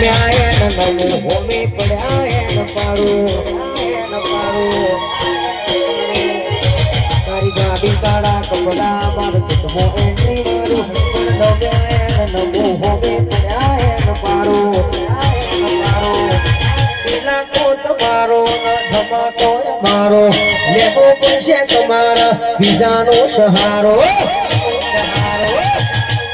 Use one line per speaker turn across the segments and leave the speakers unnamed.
નમો હોમે પડ્યા એન પાડો તારી ગાડી કાળા કપડા માર ચટમો એન્ટ્રી મારું નમો હોમે પડ્યા એન પાડો પેલા કો તમારો ધમાતો મારો લેવો પડશે તમારા બીજાનો સહારો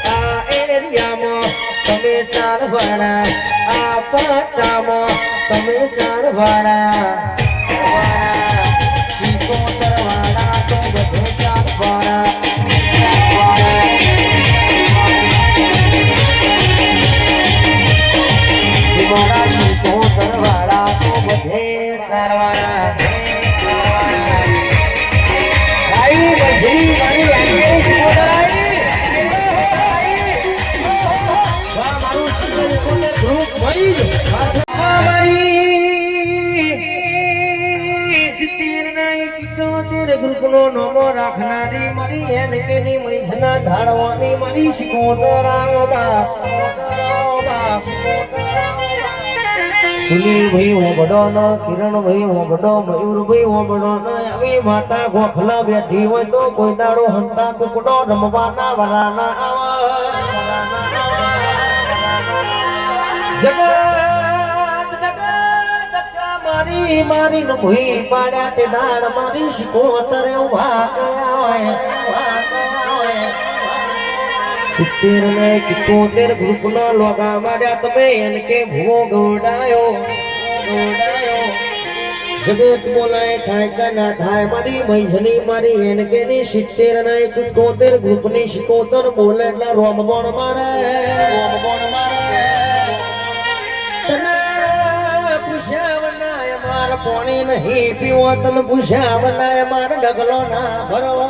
આ એરિયામાં તમે સારવાડા આ પટ્ટામાં તમે સારવાડા શીકોતરવાડા તો બધે ચારવાડા મારા શીકોતરવાડા તો બધે ચારવાડા ભાઈ બસરી મારી આંગળી શીકોતરાઈ રાખનારી મારી એનકેની મૈસના ધાડવાની મારી શીકોતરા સુનીલભાઈ ઓબડો ન કિરણભાઈ ઓબડો મયુરભાઈ ઓબડો ન આવી માતા ગોખલા બેઠી હોય તો કોઈ દાડો હંતા કુકડો રમવાના વરાના મારી મારી ન ભૂઈ પાડ્યા તે દાડ મારી શીકોતરે ઉભા ગયા હોય 70 ને 71 ગ્રુપના લોગા માર્યા તમે એનકે ભૂવો ગોડાયો જગત બોલાય થાય કે ના થાય મારી મૈસની મારી એનકે ની 70 ને 71 ગ્રુપની શીકોતર બોલે એટલે રોમબોણ મારે પૂછાવનાય માર પોણી નહીં પીવો તમે પૂછાવનાય માર ડગલો ના ભરવો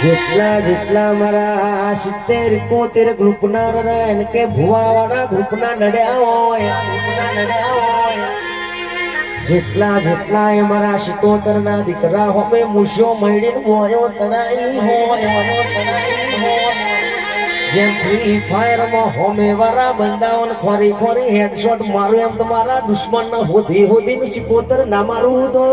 જેટલા મારા 70 71 ગ્રુપના રન કે ભુવાવાળા ગ્રુપના નડ્યા હોય જેટલા એ મારા શીકોતર ના દીકરા હોમે મૂછો મળીને બોયો સડાઈ હોય જેમ ફ્રી ફાયર માં હોમે વાળા બંદાઓને ખોરી હેડશોટ મારું એમ તમારા દુશ્મન ના હોધી ની શીકોતર ના મારું તો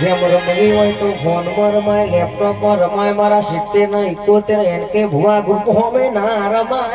જેમ રમવી હોય તો ફોન પર રમાય લેપટોપ પર રમાય મારા 70 ને 71 એનકે ભુવા ગ્રુપ હોમે ના રમાય